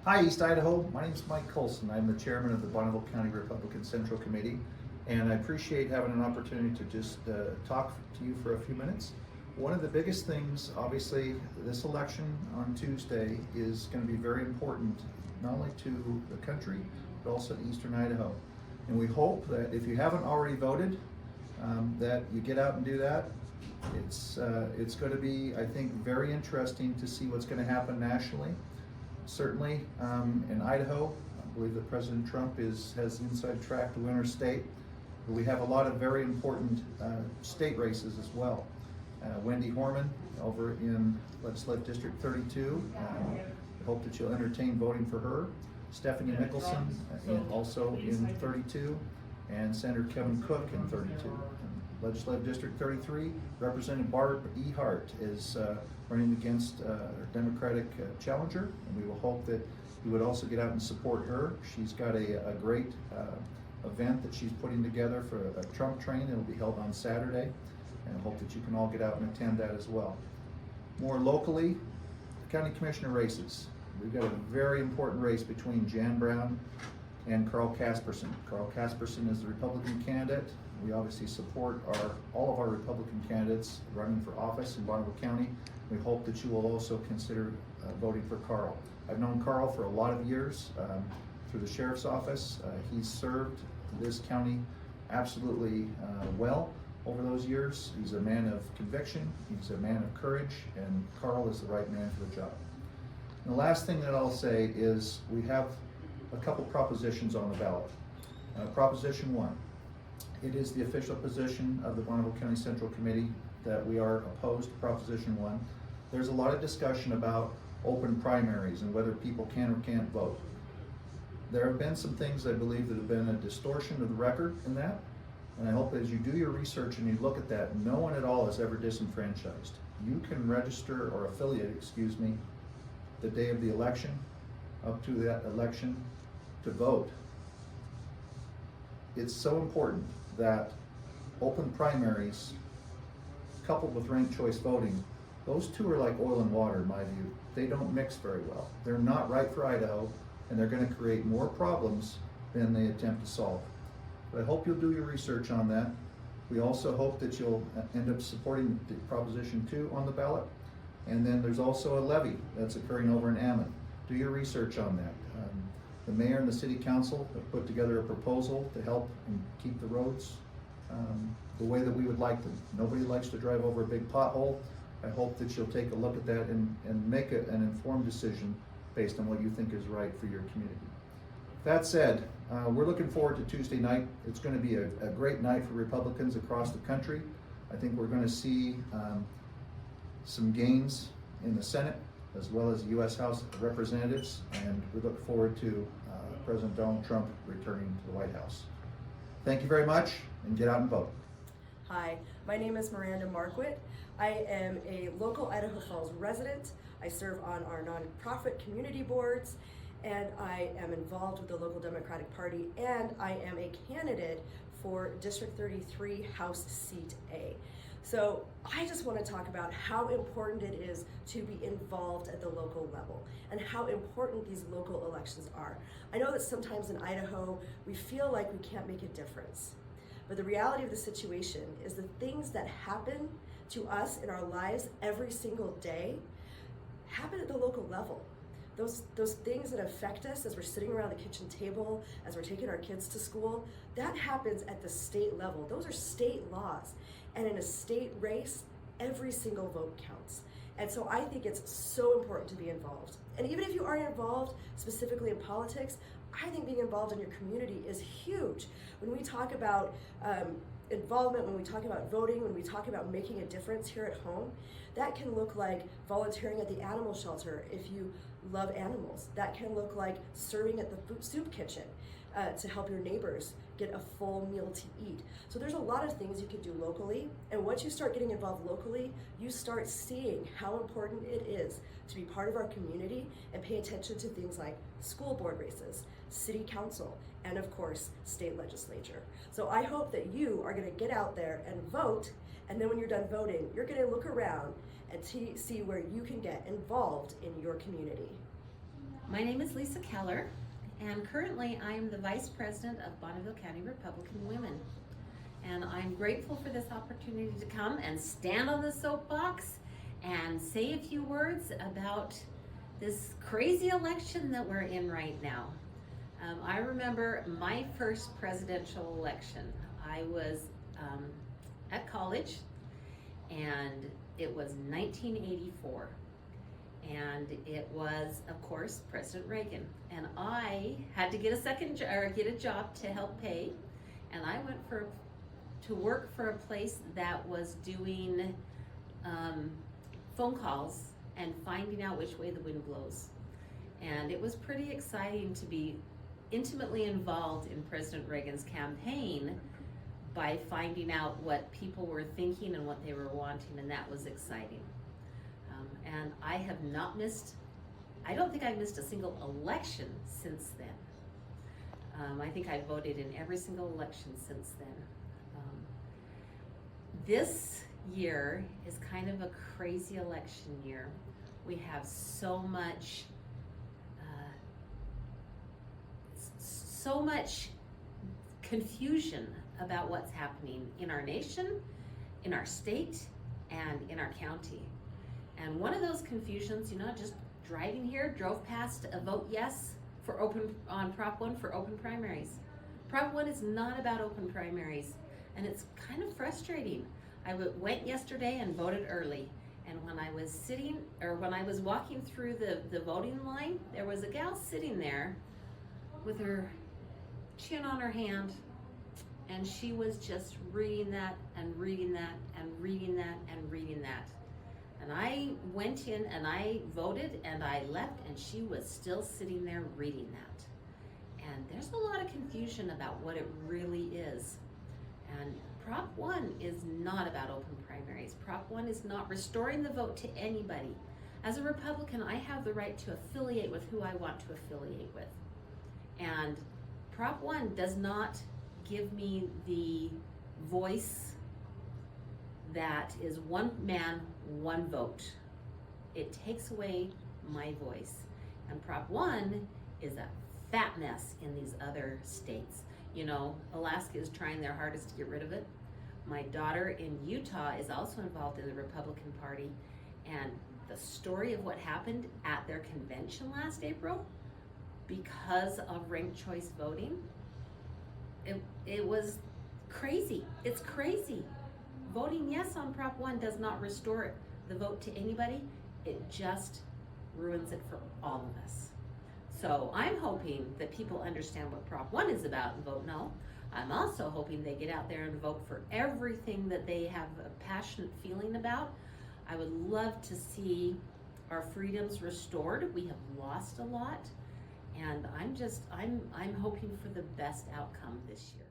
Hi, East Idaho. My name is Mike Colson. I'm the chairman of the Bonneville County Republican Central Committee, and I appreciate having an opportunity to just talk to you for a few minutes. One of the biggest things, obviously, this election on Tuesday is going to be very important, not only to the country, but also to Eastern Idaho. And we hope that if you haven't already voted, that you get out and do that. It's going to be, I think, very interesting to see what's going to happen nationally. Certainly in Idaho, I believe that President Trump has the inside track to win our state. But we have a lot of very important state races as well. Wendy Horman over in Legislative District 32. I hope that you'll entertain voting for her. Stephanie Mickelson also in 32, and Senator Kevin Cook in 32. Legislative District 33, Representative Barb E. Hart is running against a Democratic challenger, and we will hope that you would also get out and support her. She's got a great event that she's putting together for a Trump train. It'll be held on Saturday, and I hope that you can all get out and attend that as well. More locally, the county commissioner races. We've got a very important race between Jan Brown and Carl Casperson. Carl Casperson is the Republican candidate. We obviously support all of our Republican candidates running for office in Bonneville County. We hope that you will also consider voting for Carl. I've known Carl for a lot of years through the sheriff's office. He's served this county absolutely well over those years. He's a man of conviction, he's a man of courage, and Carl is the right man for the job. And the last thing that I'll say is we have a couple propositions on the ballot. Proposition 1. It is the official position of the Bonneville County Central Committee that we are opposed to Proposition 1. There's a lot of discussion about open primaries and whether people can or can't vote. There have been some things, I believe, that have been a distortion of the record in that, and I hope as you do your research and you look at that, no one at all is ever disenfranchised. You can register or affiliate, the day of the election, up to that election, to vote. It's so important that open primaries coupled with ranked choice voting, those two are like oil and water in my view. They don't mix very well. They're not right for Idaho, and they're going to create more problems than they attempt to solve. But I hope you'll do your research on that. We also hope that you'll end up supporting the Proposition 2 on the ballot. And then there's also a levy that's occurring over in Ammon. Do your research on that. The mayor and the city council have put together a proposal to help and keep the roads the way that we would like them. Nobody likes to drive over a big pothole. I hope that you'll take a look at that and make an informed decision based on what you think is right for your community. That said, we're looking forward to Tuesday night. It's going to be a great night for Republicans across the country. I think we're going to see some gains in the Senate as well as the U.S. House of Representatives, and we look forward to President Donald Trump returning to the White House. Thank you very much, and get out and vote. Hi, my name is Miranda Marquit. I am a local Idaho Falls resident. I serve on our nonprofit community boards, and I am involved with the local Democratic Party, and I am a candidate for District 33 House Seat A. So I just want to talk about how important it is to be involved at the local level and how important these local elections are. I know that sometimes in Idaho we feel like we can't make a difference, but the reality of the situation is the things that happen to us in our lives every single day happen at the local level. Those things that affect us as we're sitting around the kitchen table, as we're taking our kids to school, that happens at the state level. Those are state laws. And in a state race, every single vote counts. And so I think it's so important to be involved. And even if you aren't involved specifically in politics, I think being involved in your community is huge. When we talk about involvement, when we talk about voting, when we talk about making a difference here at home, that can look like volunteering at the animal shelter if you love animals. That can look like serving at the soup kitchen to help your neighbors get a full meal to eat. So there's a lot of things you can do locally, and once you start getting involved locally, you start seeing how important it is to be part of our community and pay attention to things like school board races, city council, and of course, state legislature. So I hope that you are gonna get out there and vote, and then when you're done voting, you're gonna look around and see where you can get involved in your community. My name is Lisa Keller, and currently I am the Vice President of Bonneville County Republican Women. And I'm grateful for this opportunity to come and stand on the soapbox and say a few words about this crazy election that we're in right now. I remember my first presidential election. I was at college, and it was 1984. And it was, of course, President Reagan. And I had to get a job to help pay. And I went to work for a place that was doing phone calls and finding out which way the wind blows. And it was pretty exciting to be intimately involved in President Reagan's campaign by finding out what people were thinking and what they were wanting, and that was exciting. And I have not missed, I don't think I've missed a single election since then. I think I voted in every single election since then. This year is kind of a crazy election year. We have so much confusion about what's happening in our nation, in our state, and in our county. And one of those confusions, just driving here, drove past a vote yes on Prop 1 for open primaries. Prop 1 is not about open primaries, and it's kind of frustrating. I went yesterday and voted early, and when I was walking through the voting line, there was a gal sitting there with her chin on her hand, and she was just reading that and reading that and reading that and reading that. And I went in and I voted and I left, and she was still sitting there reading that. And there's a lot of confusion about what it really is. And Prop 1 is not about open primaries. Prop 1 is not restoring the vote to anybody. As a Republican, I have the right to affiliate with who I want to affiliate with. And Prop 1 does not give me the voice that is one man, one vote. It takes away my voice. And Prop 1 is a fat mess in these other states. Alaska is trying their hardest to get rid of it. My daughter in Utah is also involved in the Republican Party, and the story of what happened at their convention last April because of ranked choice voting, it was crazy. It's crazy. Voting yes on Prop 1 does not restore the vote to anybody. It just ruins it for all of us. So I'm hoping that people understand what Prop 1 is about and vote no. I'm also hoping they get out there and vote for everything that they have a passionate feeling about. I would love to see our freedoms restored. We have lost a lot, and I'm hoping for the best outcome this year.